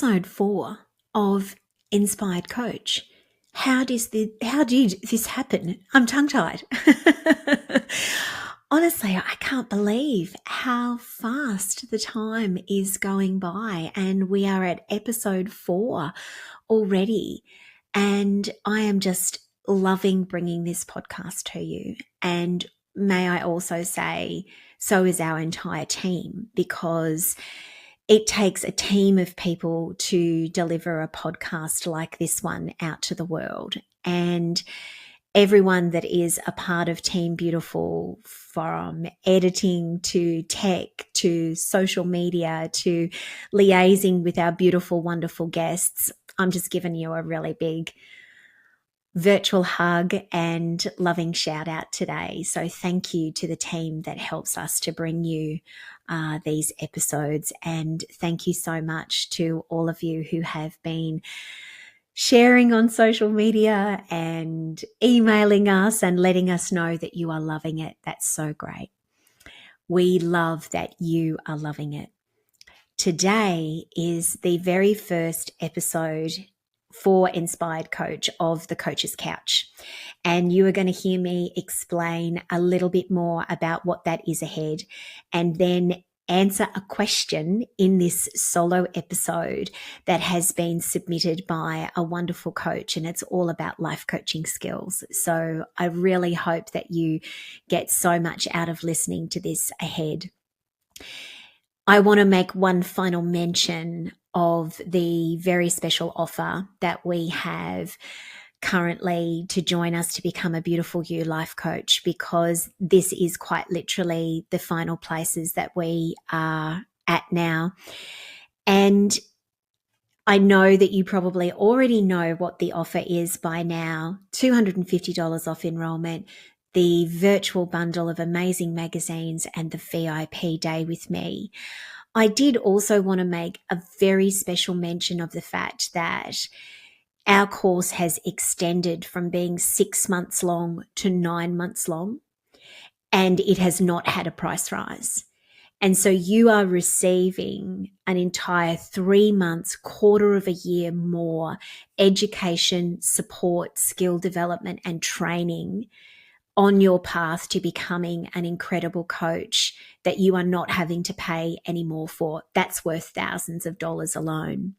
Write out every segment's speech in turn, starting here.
episode 4 of Inspired Coach. How did this happen? I'm tongue-tied. Honestly, I can't believe how fast the time is going by, and we are at episode 4 already. And I am just loving bringing this podcast to you. And may I also say, so is our entire team, because it takes a team of people to deliver a podcast like this one out to the world. And everyone that is a part of Team Beautiful, from editing to tech to social media to liaising with our beautiful, wonderful guests, I'm just giving you a really big virtual hug and loving shout out today. So thank you to the team that helps us to bring you these episodes. And thank you so much to all of you who have been sharing on social media and emailing us and letting us know that you are loving it. That's so great. We love that you are loving it. Today is the very first episode for Inspired Coach of the Coach's Couch. And you are going to hear me explain a little bit more about what that is ahead, and then answer a question in this solo episode that has been submitted by a wonderful coach, and it's all about life coaching skills. So I really hope that you get so much out of listening to this ahead. I want to make one final mention of the very special offer that we have currently to join us to become a Beautiful You life coach, because this is quite literally the final places that we are at now. And I know that you probably already know what the offer is by now: $250 off enrollment, the virtual bundle of amazing magazines, and the VIP day with me. I did also want to make a very special mention of the fact that our course has extended from being 6 months long to 9 months long, and it has not had a price rise. And so you are receiving an entire 3 months, quarter of a year more education, support, skill development, and training on your path to becoming an incredible coach that you are not having to pay any more for. That's worth thousands of dollars alone.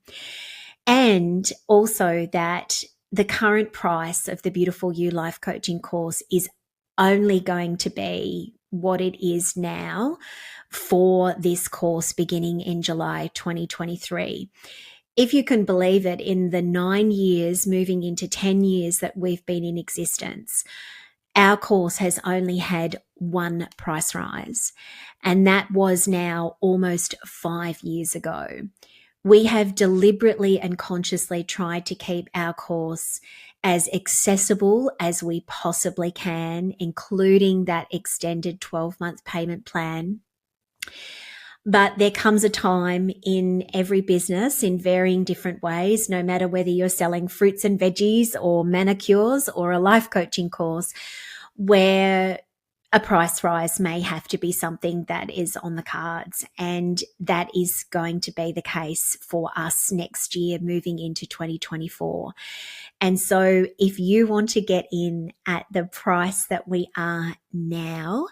And also that the current price of the Beautiful You life coaching course is only going to be what it is now for this course beginning in July 2023. If you can believe it, in the 9 years, moving into 10 years that we've been in existence, our course has only had one price rise, and that was now almost 5 years ago. We have deliberately and consciously tried to keep our course as accessible as we possibly can, including that extended 12-month payment plan. But there comes a time in every business, in varying different ways, no matter whether you're selling fruits and veggies or manicures or a life coaching course, where a price rise may have to be something that is on the cards. And that is going to be the case for us next year, moving into 2024. And so if you want to get in at the price that we are now,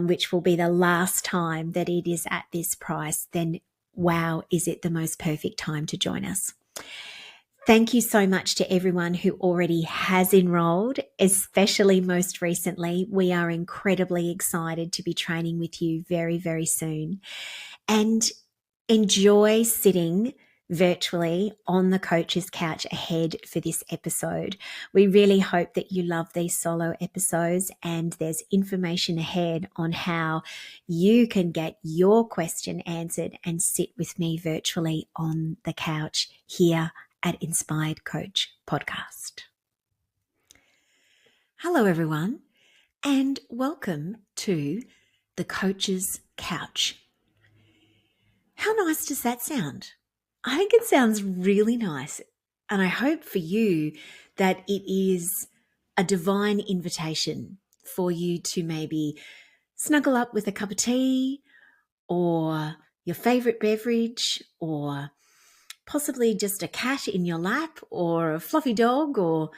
which will be the last time that it is at this price, then wow, is it the most perfect time to join us. Thank you so much to everyone who already has enrolled, especially most recently. We are incredibly excited to be training with you very, very soon. And enjoy sitting virtually on the coach's couch ahead for this episode. We really hope that you love these solo episodes, and there's information ahead on how you can get your question answered and sit with me virtually on the couch here at Inspired Coach Podcast. Hello, everyone, and welcome to the Coach's Couch. How nice does that sound? I think it sounds really nice, and I hope for you that it is a divine invitation for you to maybe snuggle up with a cup of tea or your favorite beverage, or possibly just a cat in your lap or a fluffy dog or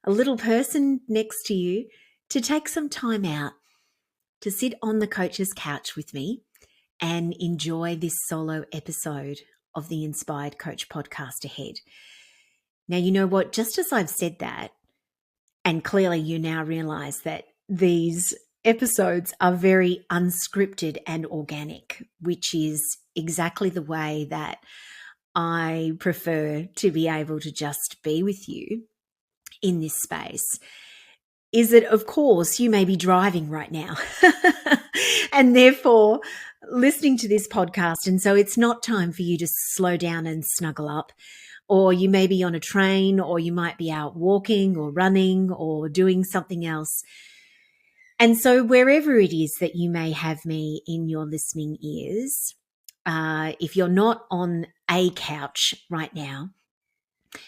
a little person next to you, to take some time out to sit on the coach's couch with me and enjoy this solo episode of the Inspired Coach podcast ahead. Now, you know what? Just as I've said that, and clearly you now realize that these episodes are very unscripted and organic, which is exactly the way that I prefer to be able to just be with you in this space, is that, of course, you may be driving right now and therefore listening to this podcast. And so it's not time for you to slow down and snuggle up. Or you may be on a train, or you might be out walking or running or doing something else. And so wherever it is that you may have me in your listening ears, if you're not on a couch right now,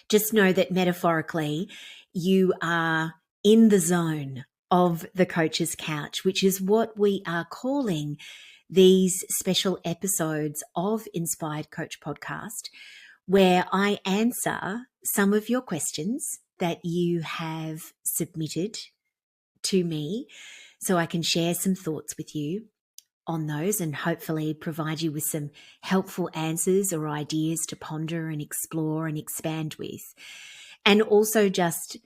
just know that metaphorically you are in the zone of the coach's couch, which is what we are calling these special episodes of Inspired Coach Podcast, where I answer some of your questions that you have submitted to me, so I can share some thoughts with you on those and hopefully provide you with some helpful answers or ideas to ponder and explore and expand with. And also, just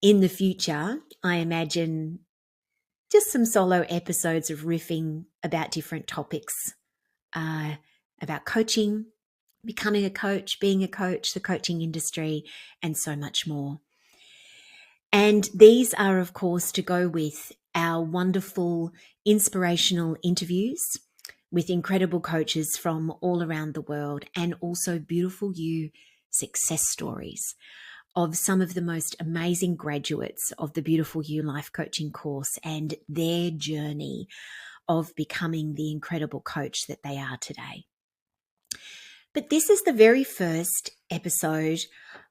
in the future, I imagine just some solo episodes of riffing about different topics, about coaching, becoming a coach, being a coach, the coaching industry, and so much more. And these are, of course, to go with our wonderful inspirational interviews with incredible coaches from all around the world, and also beautiful you success stories of some of the most amazing graduates of the Beautiful You Life Coaching course and their journey of becoming the incredible coach that they are today. But this is the very first episode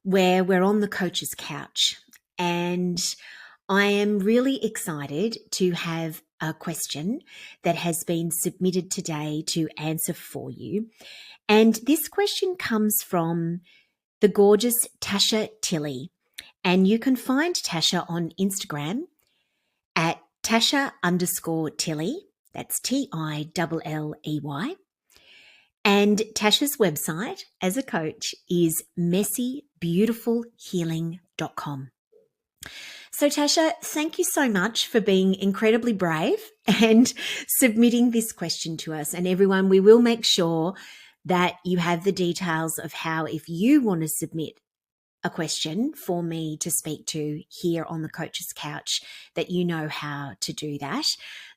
where we're on the coach's couch, and I am really excited to have a question that has been submitted today to answer for you. And this question comes from the gorgeous Tasha Tilley, and you can find Tasha on Instagram at Tasha_Tilley. That's TILLEY. And Tasha's website as a coach is messybeautifulhealing.com. So Tasha, thank you so much for being incredibly brave and submitting this question to us. And everyone, we will make sure that you have the details of how, if you want to submit a question for me to speak to here on the Coach's Couch, that you know how to do that.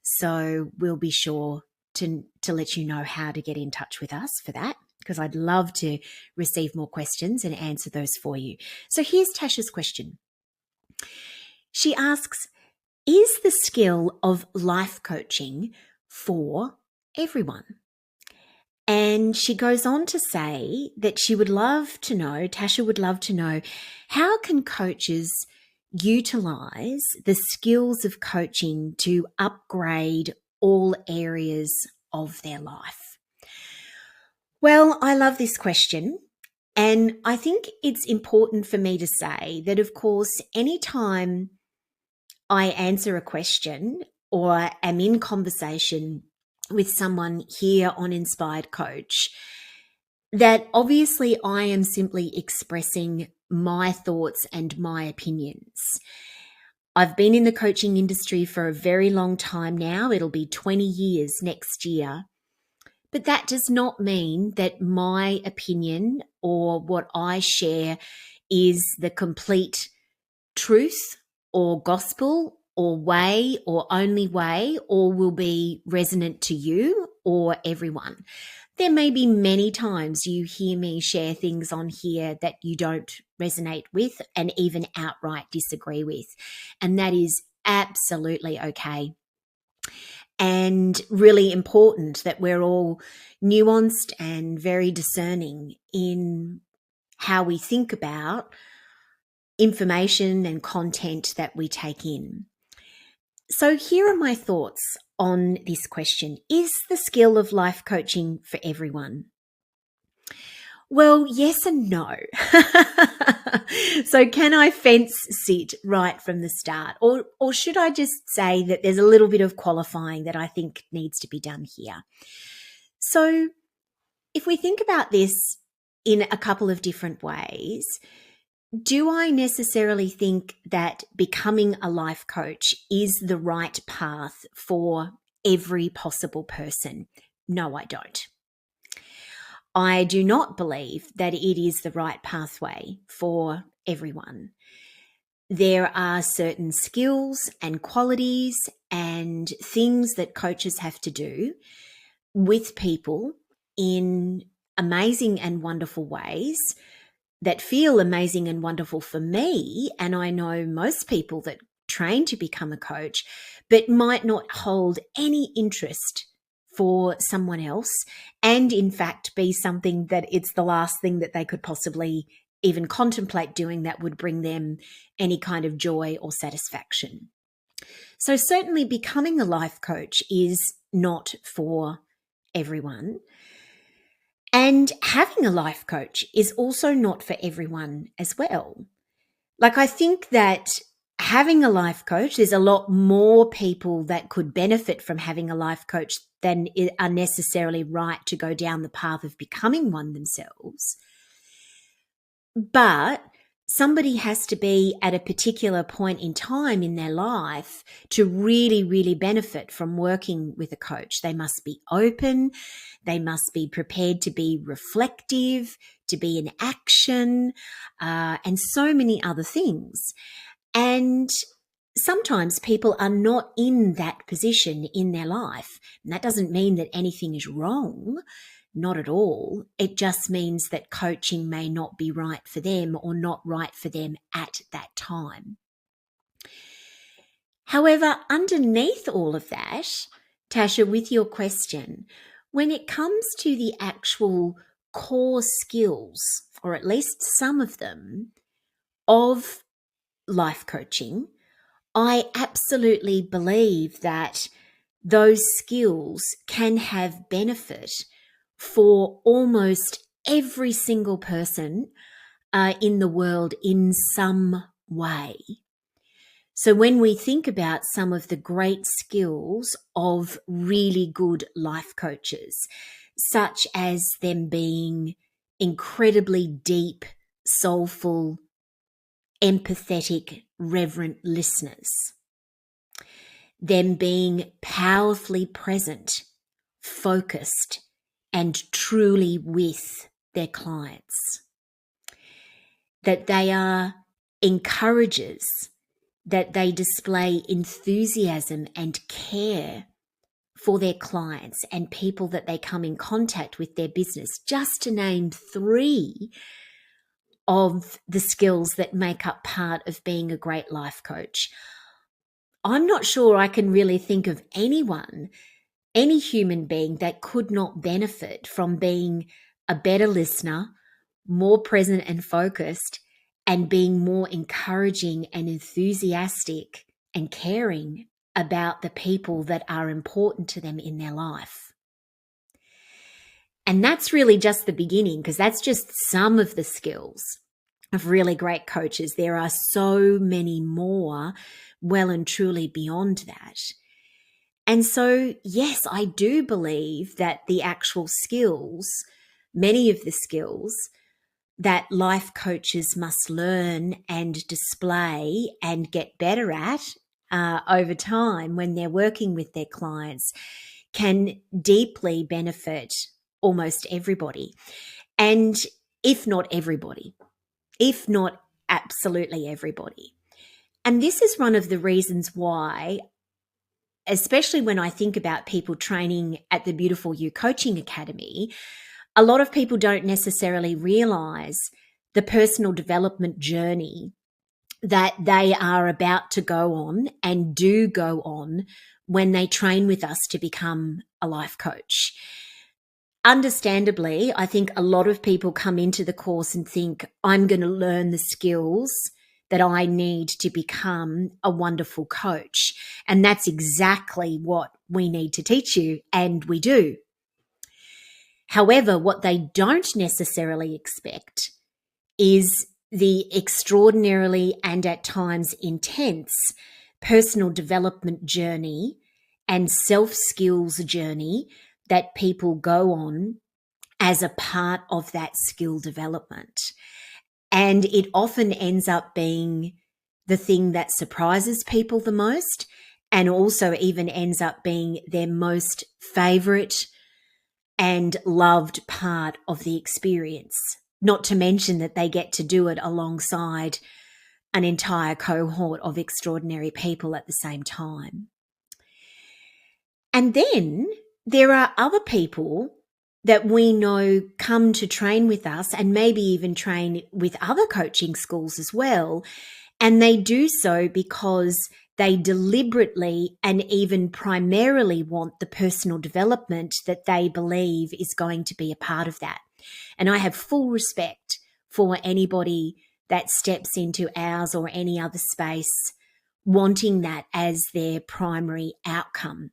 So we'll be sure to let you know how to get in touch with us for that, because I'd love to receive more questions and answer those for you. So here's Tasha's question. She asks, is the skill of life coaching for everyone? And she goes on to say that she would love to know, Tasha would love to know, how can coaches utilize the skills of coaching to upgrade all areas of their life? Well, I love this question. And I think it's important for me to say that, of course, anytime I answer a question or am in conversation with someone here on Inspired Coach, that obviously I am simply expressing my thoughts and my opinions. I've been in the coaching industry for a very long time now. It'll be 20 years next year. But that does not mean that my opinion or what I share is the complete truth or gospel or way or only way, or will be resonant to you or everyone. There may be many times you hear me share things on here that you don't resonate with and even outright disagree with. And that is absolutely okay. And really important that we're all nuanced and very discerning in how we think about information and content that we take in. So here are my thoughts on this question. Is the skill of life coaching for everyone? Well, yes and no. So can I fence sit right from the start? Or should I just say that there's a little bit of qualifying that I think needs to be done here? So if we think about this in a couple of different ways, do I necessarily think that becoming a life coach is the right path for every possible person? No, I don't. I do not believe that it is the right pathway for everyone. There are certain skills and qualities and things that coaches have to do with people in amazing and wonderful ways that feel amazing and wonderful for me. And I know most people that train to become a coach, but might not hold any interest for someone else. And in fact, be something that it's the last thing that they could possibly even contemplate doing that would bring them any kind of joy or satisfaction. So certainly becoming a life coach is not for everyone. And having a life coach is also not for everyone as well. Like, I think that having a life coach, there's a lot more people that could benefit from having a life coach than are necessarily right to go down the path of becoming one themselves. But somebody has to be at a particular point in time in their life to really, really benefit from working with a coach. They must be open. They must be prepared to be reflective, to be in action, and so many other things. And sometimes people are not in that position in their life. And that doesn't mean that anything is wrong. Not at all. It just means that coaching may not be right for them or not right for them at that time. However, underneath all of that, Tasha, with your question, when it comes to the actual core skills, or at least some of them, of life coaching, I absolutely believe that those skills can have benefit for almost every single person in the world in some way. So when we think about some of the great skills of really good life coaches, such as them being incredibly deep, soulful, empathetic, reverent listeners, them being powerfully present, focused, and truly with their clients, that they are encouragers, that they display enthusiasm and care for their clients and people that they come in contact with their business, just to name 3 of the skills that make up part of being a great life coach. I'm not sure I can really think of anyone, any human being that could not benefit from being a better listener, more present and focused, and being more encouraging and enthusiastic and caring about the people that are important to them in their life. And that's really just the beginning, because that's just some of the skills of really great coaches. There are so many more well and truly beyond that. And so, yes, I do believe that the actual skills, many of the skills that life coaches must learn and display and get better at over time when they're working with their clients, can deeply benefit almost everybody. And if not everybody, if not absolutely everybody. And this is one of the reasons why, especially when I think about people training at the Beautiful You Coaching Academy, a lot of people don't necessarily realize the personal development journey that they are about to go on and do go on when they train with us to become a life coach. Understandably, I think a lot of people come into the course and think, I'm going to learn the skills that I need to become a wonderful coach. And that's exactly what we need to teach you, and we do. However, what they don't necessarily expect is the extraordinarily and at times intense personal development journey and self-skills journey that people go on as a part of that skill development. And it often ends up being the thing that surprises people the most, and also even ends up being their most favorite and loved part of the experience. Not to mention that they get to do it alongside an entire cohort of extraordinary people at the same time. And then there are other people that we know come to train with us, and maybe even train with other coaching schools as well. And they do so because they deliberately and even primarily want the personal development that they believe is going to be a part of that. And I have full respect for anybody that steps into ours or any other space wanting that as their primary outcome.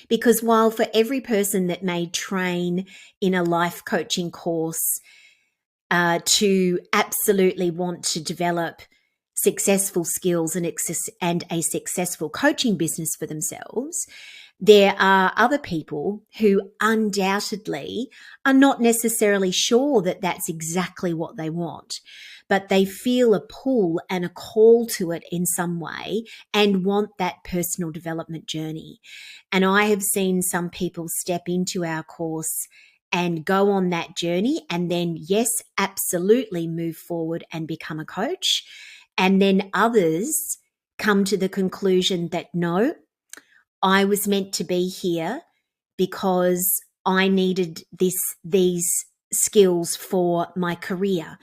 Because while for every person that may train in a life coaching course to absolutely want to develop successful skills and a successful coaching business for themselves, there are other people who undoubtedly are not necessarily sure that that's exactly what they want, but they feel a pull and a call to it in some way and want that personal development journey. And I have seen some people step into our course and go on that journey and then, yes, absolutely move forward and become a coach. And then others come to the conclusion that no, I was meant to be here because I needed these skills for my career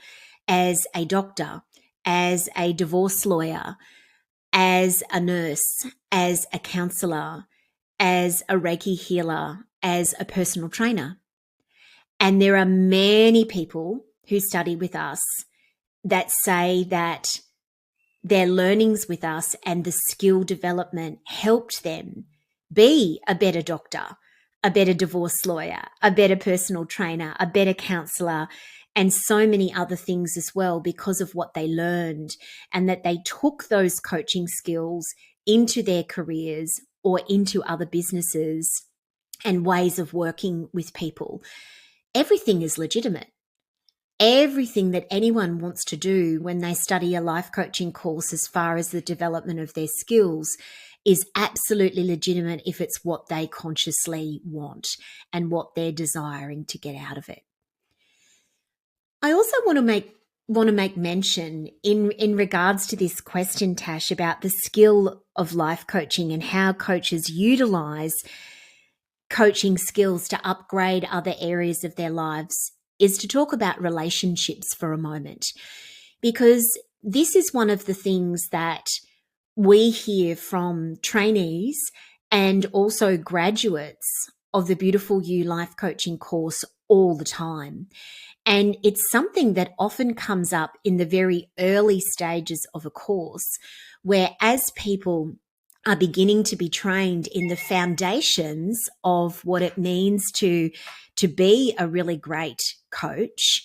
as a doctor, as a divorce lawyer, as a nurse, as a counselor, as a Reiki healer, as a personal trainer. And there are many people who study with us that say that their learnings with us and the skill development helped them be a better doctor, a better divorce lawyer, a better personal trainer, a better counselor, and so many other things as well because of what they learned, and that they took those coaching skills into their careers or into other businesses and ways of working with people. Everything is legitimate. Everything that anyone wants to do when they study a life coaching course as far as the development of their skills is absolutely legitimate if it's what they consciously want and what they're desiring to get out of it. I also want to make mention in regards to this question, Tash, about the skill of life coaching and how coaches utilize coaching skills to upgrade other areas of their lives, is to talk about relationships for a moment, because this is one of the things that we hear from trainees and also graduates of the Beautiful You Life Coaching course all the time. And it's something that often comes up in the very early stages of a course, where as people are beginning to be trained in the foundations of what it means to be a really great coach,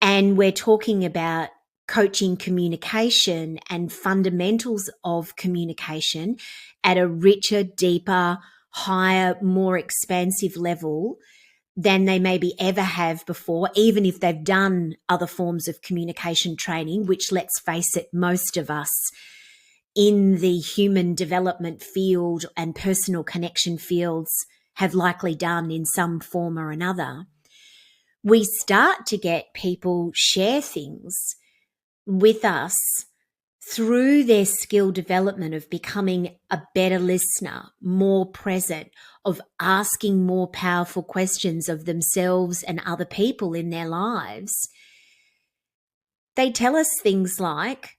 and we're talking about coaching communication and fundamentals of communication at a richer, deeper, higher, more expansive level than they maybe ever have before, even if they've done other forms of communication training, which, let's face it, most of us in the human development field and personal connection fields have likely done in some form or another. We start to get people share things with us through their skill development of becoming a better listener, more present, of asking more powerful questions of themselves and other people in their lives. They tell us things like,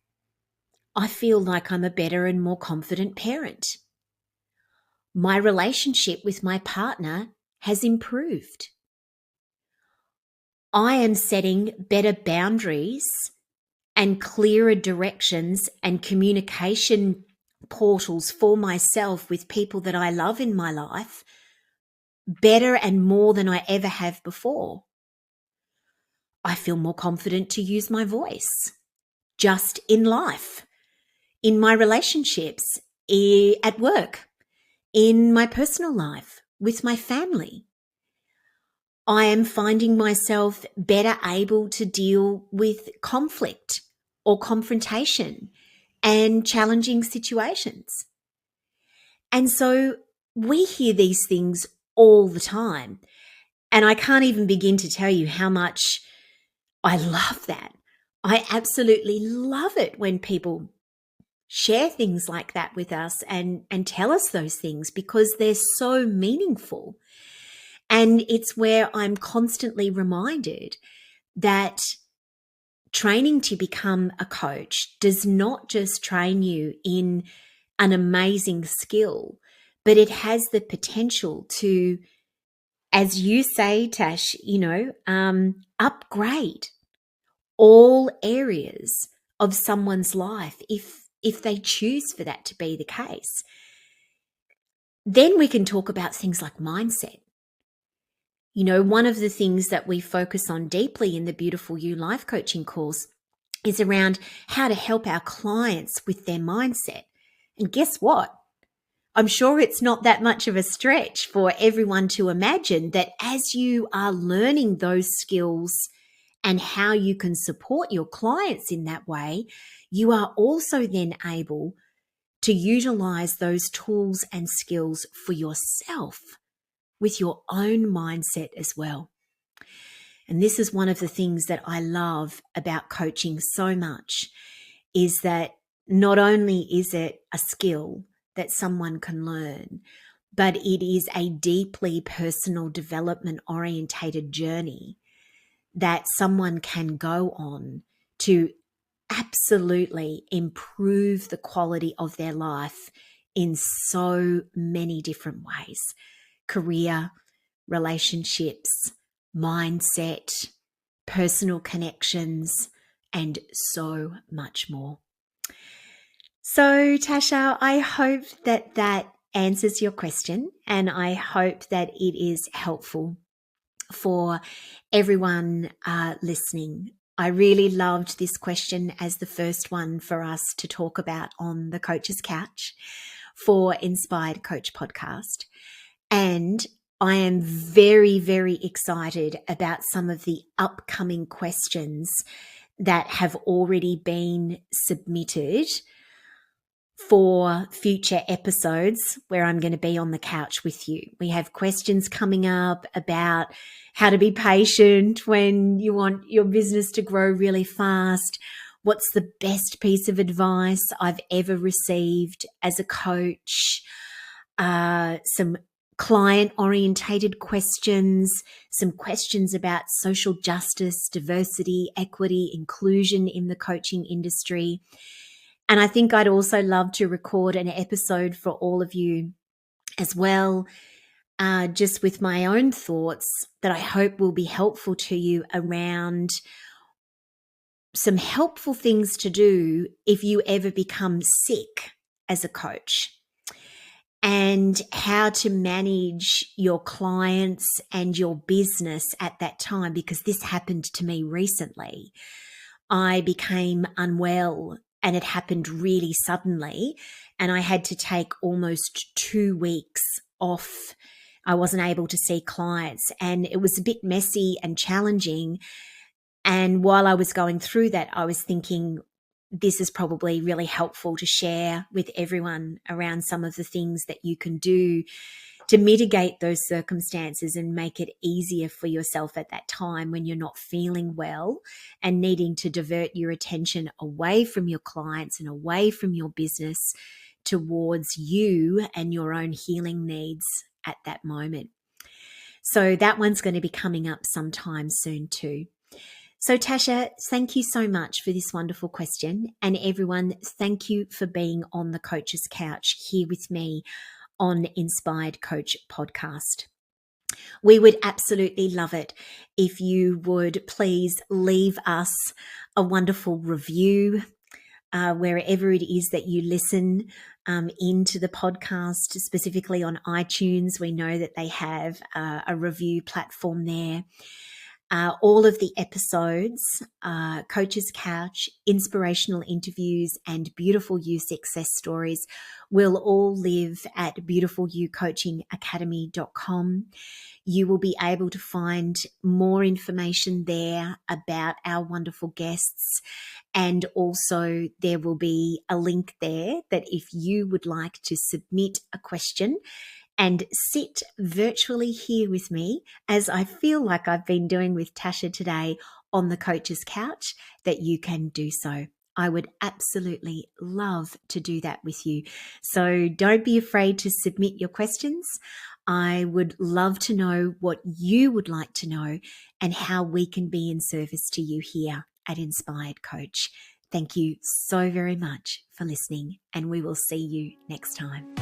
I feel like I'm a better and more confident parent. My relationship with my partner has improved. I am setting better boundaries and clearer directions and communication portals for myself with people that I love in my life better and more than I ever have before. I feel more confident to use my voice just in life, in my relationships, at work, in my personal life, with my family. I am finding myself better able to deal with conflict or confrontation and challenging situations. And so we hear these things all the time. And I can't even begin to tell you how much I love that. I absolutely love it when people share things like that with us and tell us those things, because they're so meaningful. And it's where I'm constantly reminded that training to become a coach does not just train you in an amazing skill, but it has the potential to, as you say, Tash, upgrade all areas of someone's life if they choose for that to be the case. Then we can talk about things like mindset. One of the things that we focus on deeply in the Beautiful You Life Coaching course is around how to help our clients with their mindset. And guess what? I'm sure it's not that much of a stretch for everyone to imagine that as you are learning those skills and how you can support your clients in that way, you are also then able to utilize those tools and skills for yourself with your own mindset as well. And this is one of the things that I love about coaching so much, is that not only is it a skill that someone can learn, but it is a deeply personal development orientated journey that someone can go on to absolutely improve the quality of their life in so many different ways: career, relationships, mindset, personal connections, and so much more. So, Tasha, I hope that answers your question, and I hope that it is helpful for everyone listening. I really loved this question as the first one for us to talk about on the Coach's Couch for Inspired Coach Podcast. And I am very, very excited about some of the upcoming questions that have already been submitted for future episodes where I'm going to be on the couch with you. We have questions coming up about how to be patient when you want your business to grow really fast. What's the best piece of advice I've ever received as a coach? Some client-orientated questions, some questions about social justice, diversity, equity, inclusion in the coaching industry. And I think I'd also love to record an episode for all of you as well, just with my own thoughts that I hope will be helpful to you around some helpful things to do if you ever become sick as a coach, and how to manage your clients and your business at that time, because this happened to me recently. I became unwell and it happened really suddenly, and I had to take almost 2 weeks off. I wasn't able to see clients, and it was a bit messy and challenging. And while I was going through that, I was thinking, this is probably really helpful to share with everyone around some of the things that you can do to mitigate those circumstances and make it easier for yourself at that time when you're not feeling well and needing to divert your attention away from your clients and away from your business towards you and your own healing needs at that moment. So that one's going to be coming up sometime soon too. So Tasha, thank you so much for this wonderful question. And everyone, thank you for being on the Coach's Couch here with me on Inspired Coach Podcast. We would absolutely love it if you would please leave us a wonderful review, wherever it is that you listen into the podcast, specifically on iTunes. We know that they have a review platform there. All of the episodes, Coach's Couch, inspirational interviews, and Beautiful You success stories will all live at beautifulyoucoachingacademy.com. You will be able to find more information there about our wonderful guests. And also there will be a link there that if you would like to submit a question and sit virtually here with me, as I feel like I've been doing with Tasha today on the Coach's Couch, that you can do so. I would absolutely love to do that with you. So don't be afraid to submit your questions. I would love to know what you would like to know and how we can be in service to you here at Inspired Coach. Thank you so very much for listening, and we will see you next time.